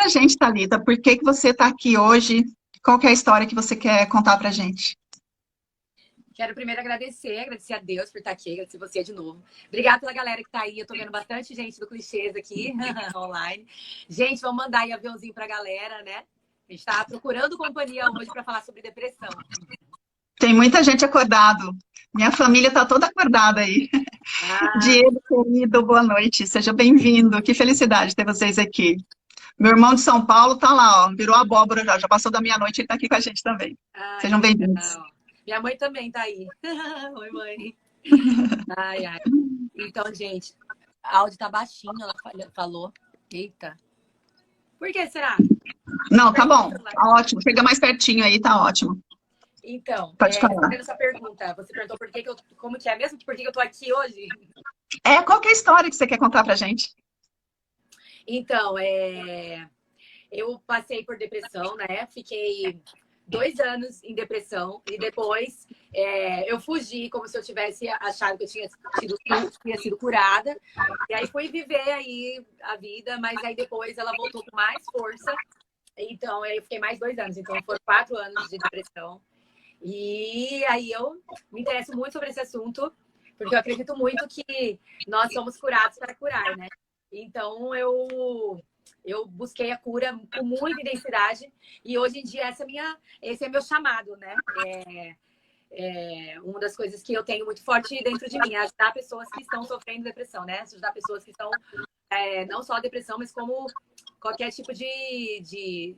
pra gente, Thalita, por que que você está aqui hoje? Qual que é a história que você quer contar pra gente? Quero primeiro agradecer a Deus por estar aqui, agradecer você de novo. Obrigada pela galera que está aí. Eu tô vendo bastante gente do Clichês aqui, online. Gente, vamos mandar aí aviãozinho pra galera, né? A gente tá procurando companhia hoje para falar sobre depressão. Tem muita gente acordado. Minha família está toda acordada aí. Ah, Diego, querido, boa noite. Seja bem-vindo. Que felicidade ter vocês aqui. Meu irmão de São Paulo tá lá, ó, virou abóbora já passou da meia-noite, ele tá aqui com a gente também. ai, Sejam que bem-vindos. legal. Minha mãe também tá aí. Oi, mãe. Ai, ai. Então, gente, a áudio tá baixinho, ela falou. Eita. Por que será? Não, tá Perto do bom, celular. tá ótimo. Chega mais pertinho aí, tá ótimo. Então, Pode falar. respondendo a sua pergunta, você perguntou por que que eu, como que é mesmo? Por que que eu tô aqui hoje? Qual que é a história que você quer contar pra gente? Então, eu passei por depressão, né? Fiquei 2 anos em depressão e depois eu fugi como se eu tivesse achado que eu tinha sido curada. E aí fui viver aí a vida, mas aí depois ela voltou com mais força. Então, eu fiquei mais 2 anos. Então, foram 4 anos de depressão. E aí eu me interesso muito sobre esse assunto, porque eu acredito muito que nós somos curados para curar, né? Então eu busquei a cura com muita intensidade e hoje em dia esse é meu chamado, né? Uma das coisas que eu tenho muito forte dentro de mim é ajudar pessoas que estão sofrendo depressão, né? Ajudar pessoas que estão não só a depressão, mas como qualquer tipo de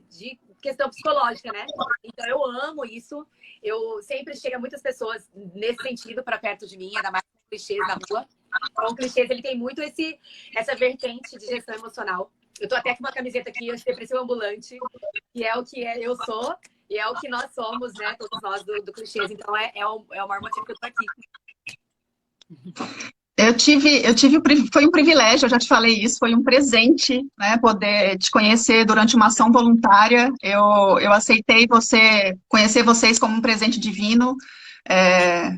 questão psicológica, né? Então eu amo isso. Eu sempre chego muitas pessoas nesse sentido para perto de mim, ainda mais com clichês na rua. Então, o clichês ele tem muito essa vertente de gestão emocional. Eu tô até com uma camiseta aqui, antidepressivo ambulante, que é o que eu sou e é o que nós somos, né? Todos nós do clichês. Então é o maior motivo que eu tô aqui. Foi um privilégio, eu já te falei isso, foi um presente, né, poder te conhecer durante uma ação voluntária. Eu aceitei conhecer vocês como um presente divino, é,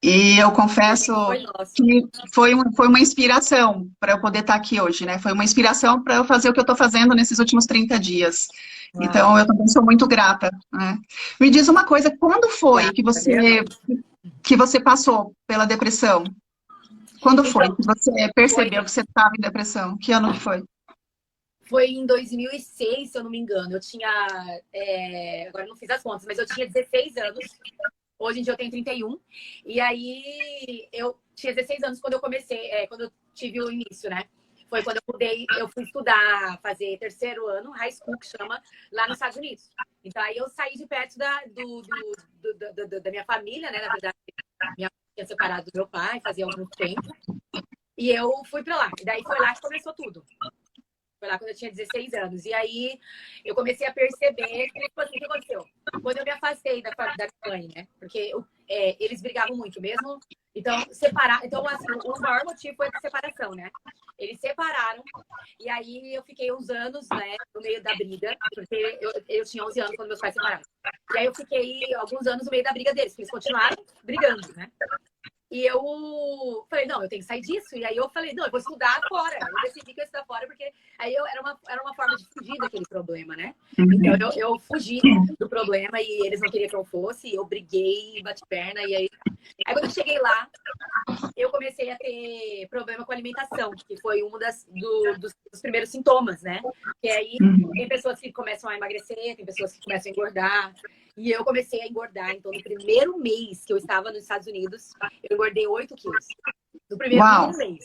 e eu confesso Foi nosso. que foi uma inspiração para eu poder estar aqui hoje, né? Foi uma inspiração para eu fazer o que eu estou fazendo nesses últimos 30 dias. Uau. Então, eu também sou muito grata, né? Me diz uma coisa, quando foi Obrigada. que você passou pela depressão? Quando foi Então, que você foi percebeu que você estava em depressão? Que ano que foi? Foi em 2006, se eu não me engano. Eu tinha. Agora eu não fiz as contas, mas eu tinha 16 anos. Hoje em dia eu tenho 31. E aí eu tinha 16 anos quando eu comecei, quando eu tive o início, né? Foi quando eu mudei, eu fui estudar, fazer terceiro ano, high school, que chama, lá nos Estados Unidos. Então aí eu saí de perto da minha família, né? Na verdade, minha mãe tinha separado do meu pai, fazia algum tempo. E eu fui pra lá. E daí foi lá que começou tudo. Foi lá quando eu tinha 16 anos. E aí eu comecei a perceber que, tipo assim, o que aconteceu? Quando eu me afastei da minha mãe, né? Porque eles brigavam muito mesmo. Então, Então, assim, o maior motivo foi a separação, né? Eles separaram. E aí eu fiquei uns anos, né, no meio da briga, porque eu tinha 11 anos quando meus pais separaram. E aí eu fiquei alguns anos no meio da briga deles, porque eles continuaram brigando, né? E eu falei, não, eu tenho que sair disso. E aí eu falei, não, eu vou estudar fora. Eu decidi que eu ia estudar fora, porque aí era uma forma de fugir daquele problema, né? Então eu fugi do problema e eles não queriam que eu fosse. E eu briguei, bati perna. E aí quando eu cheguei lá, eu comecei a ter problema com alimentação, que foi um dos primeiros sintomas, né? E aí tem pessoas que começam a emagrecer, tem pessoas que começam a engordar. E eu comecei a engordar. Então, no primeiro mês que eu estava nos Estados Unidos, eu engordei 8 quilos. No primeiro mês.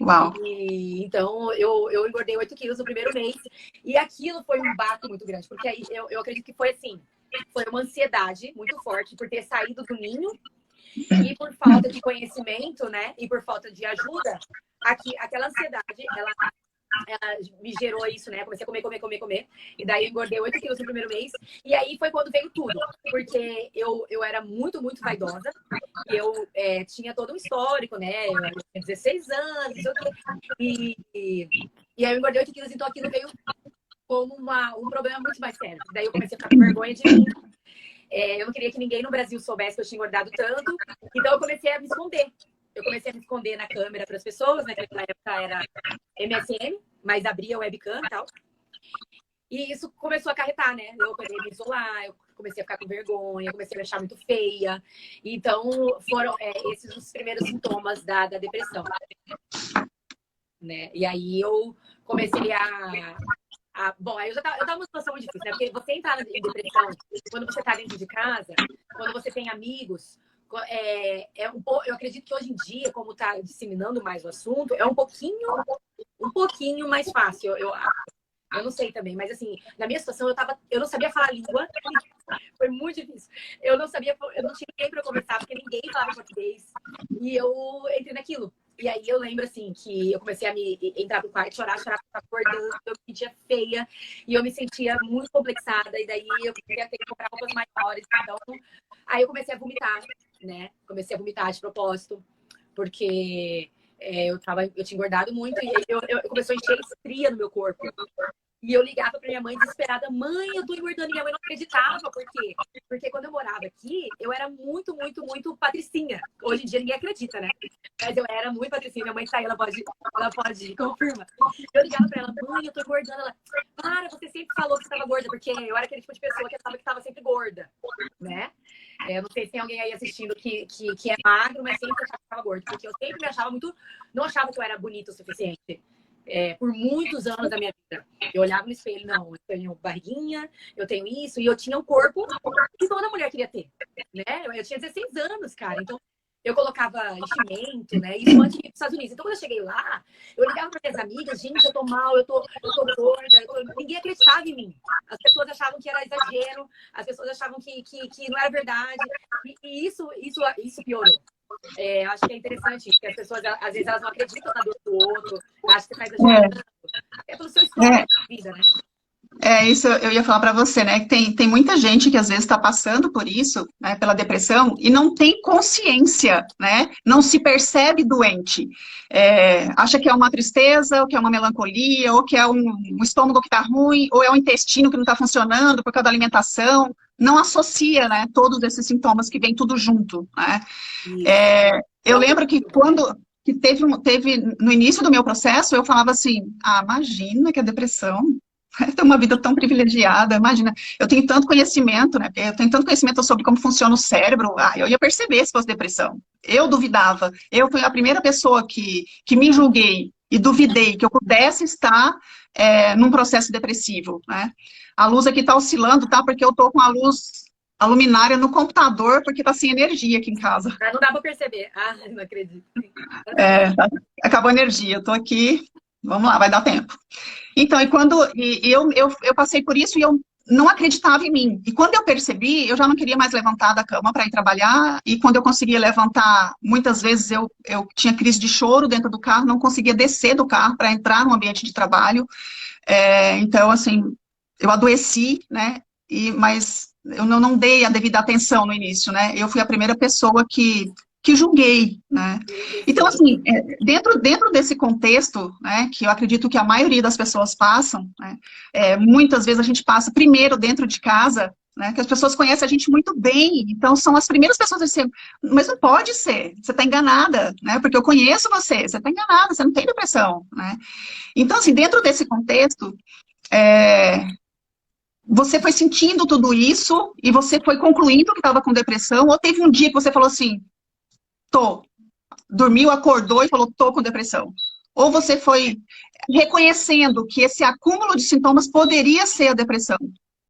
Uau! Então, eu engordei 8 quilos no primeiro mês. E aquilo foi um baque muito grande. Porque aí eu acredito que foi assim. Foi uma ansiedade muito forte por ter saído do ninho. E por falta de conhecimento, né? E por falta de ajuda, aquela ansiedade, ela me gerou isso, né? Comecei a comer. E daí eu engordei 8 quilos no primeiro mês. E aí foi quando veio tudo. Porque eu era muito, muito vaidosa. E eu tinha todo um histórico, né? Eu tinha 16 anos, não sei o quê. E aí eu engordei 8 quilos, então aquilo veio como um problema muito mais sério. Daí eu comecei a ficar com vergonha de mim. Eu não queria que ninguém no Brasil soubesse que eu tinha engordado tanto. Então eu comecei a me esconder. Eu comecei a me esconder na câmera para as pessoas, né? Que naquela época era MSN, mas abria webcam e tal. E isso começou a acarretar, né? Eu comecei a me isolar, eu comecei a ficar com vergonha, eu comecei a me achar muito feia. Então, foram esses os primeiros sintomas da depressão, né? E aí eu comecei bom, aí eu tava numa situação muito difícil, né? Porque você entrar em depressão quando você tá dentro de casa, quando você tem amigos, eu acredito que hoje em dia, como tá disseminando mais o assunto, é um pouquinho mais fácil. Eu não sei também, mas assim, na minha situação eu não sabia falar língua, foi muito difícil. Eu não tinha ninguém para eu conversar, porque ninguém falava português. E eu entrei naquilo. E aí eu lembro, assim, que eu comecei a entrar pro quarto, chorar, ficar acordando, eu me sentia feia, e eu me sentia muito complexada, e daí eu queria ter que comprar roupas maiores. Então, aí eu comecei a vomitar, né? Comecei a vomitar de propósito, porque eu tinha engordado muito, e eu comecei a encher estria no meu corpo. E eu ligava pra minha mãe desesperada, mãe, eu tô engordando. E minha mãe não acreditava. Por quê? Porque quando eu morava aqui, eu era muito, muito, muito patricinha. Hoje em dia ninguém acredita, né? Mas eu era muito patricinha. Minha mãe tá aí, ela pode confirmar. Eu ligava pra ela, mãe, eu tô engordando. Ela, para, você sempre falou que você tava gorda. Porque eu era aquele tipo de pessoa que achava que tava sempre gorda, né? Eu não sei se tem alguém aí assistindo que é magro, mas sempre achava que tava gordo. Porque eu sempre me achava muito... Não achava que eu era bonita o suficiente. Por muitos anos da minha vida. Eu olhava no espelho, não, eu tenho barriguinha, eu tenho isso, e eu tinha um corpo que toda mulher queria ter, né? Eu tinha 16 anos, cara, então eu colocava enchimento, né? Isso antes de ir para os Estados Unidos. Então, quando eu cheguei lá, eu ligava para minhas amigas, gente, eu tô mal, eu tô gorda, ninguém acreditava em mim. As pessoas achavam que era exagero, as pessoas achavam que não era verdade, e isso piorou. Acho que é interessante que as pessoas, às vezes, elas não acreditam na dor do outro, acham que você está exagerando. É pelo seu histórico de vida, né? Isso eu ia falar para você, né? Que tem muita gente que às vezes está passando por isso, né, pela depressão, e não tem consciência, né? Não se percebe doente. Acha que é uma tristeza, ou que é uma melancolia, ou que é um estômago que está ruim, ou é um intestino que não está funcionando por causa da alimentação. Não associa, né, todos esses sintomas que vêm tudo junto, né? Eu lembro que quando teve no início do meu processo, eu falava assim, imagina que a depressão ter uma vida tão privilegiada, imagina, eu tenho tanto conhecimento, né, eu tenho tanto conhecimento sobre como funciona o cérebro, eu ia perceber se fosse depressão. Eu duvidava, eu fui a primeira pessoa que me julguei e duvidei que eu pudesse estar num processo depressivo, né. A luz aqui está oscilando, tá, porque eu tô com a luminária no computador, porque tá sem energia aqui em casa. Não dá para perceber, não acredito. Acabou a energia, eu tô aqui, vamos lá, vai dar tempo. Então, eu passei por isso e eu não acreditava em mim. E quando eu percebi, eu já não queria mais levantar da cama para ir trabalhar. E quando eu conseguia levantar, muitas vezes eu tinha crise de choro dentro do carro, não conseguia descer do carro para entrar no ambiente de trabalho. Então, assim, eu adoeci, né? Mas eu não dei a devida atenção no início, né? Eu fui a primeira pessoa que julguei, né? Então, assim, dentro desse contexto, né, que eu acredito que a maioria das pessoas passam, né, muitas vezes a gente passa primeiro dentro de casa, né, que as pessoas conhecem a gente muito bem, então são as primeiras pessoas a dizer, mas não pode ser, você está enganada, né, porque eu conheço você está enganada, você não tem depressão, né? Então, assim, dentro desse contexto, você foi sentindo tudo isso e você foi concluindo que estava com depressão, ou teve um dia que você falou assim, dormiu, acordou e falou, tô com depressão. Ou você foi reconhecendo que esse acúmulo de sintomas poderia ser a depressão.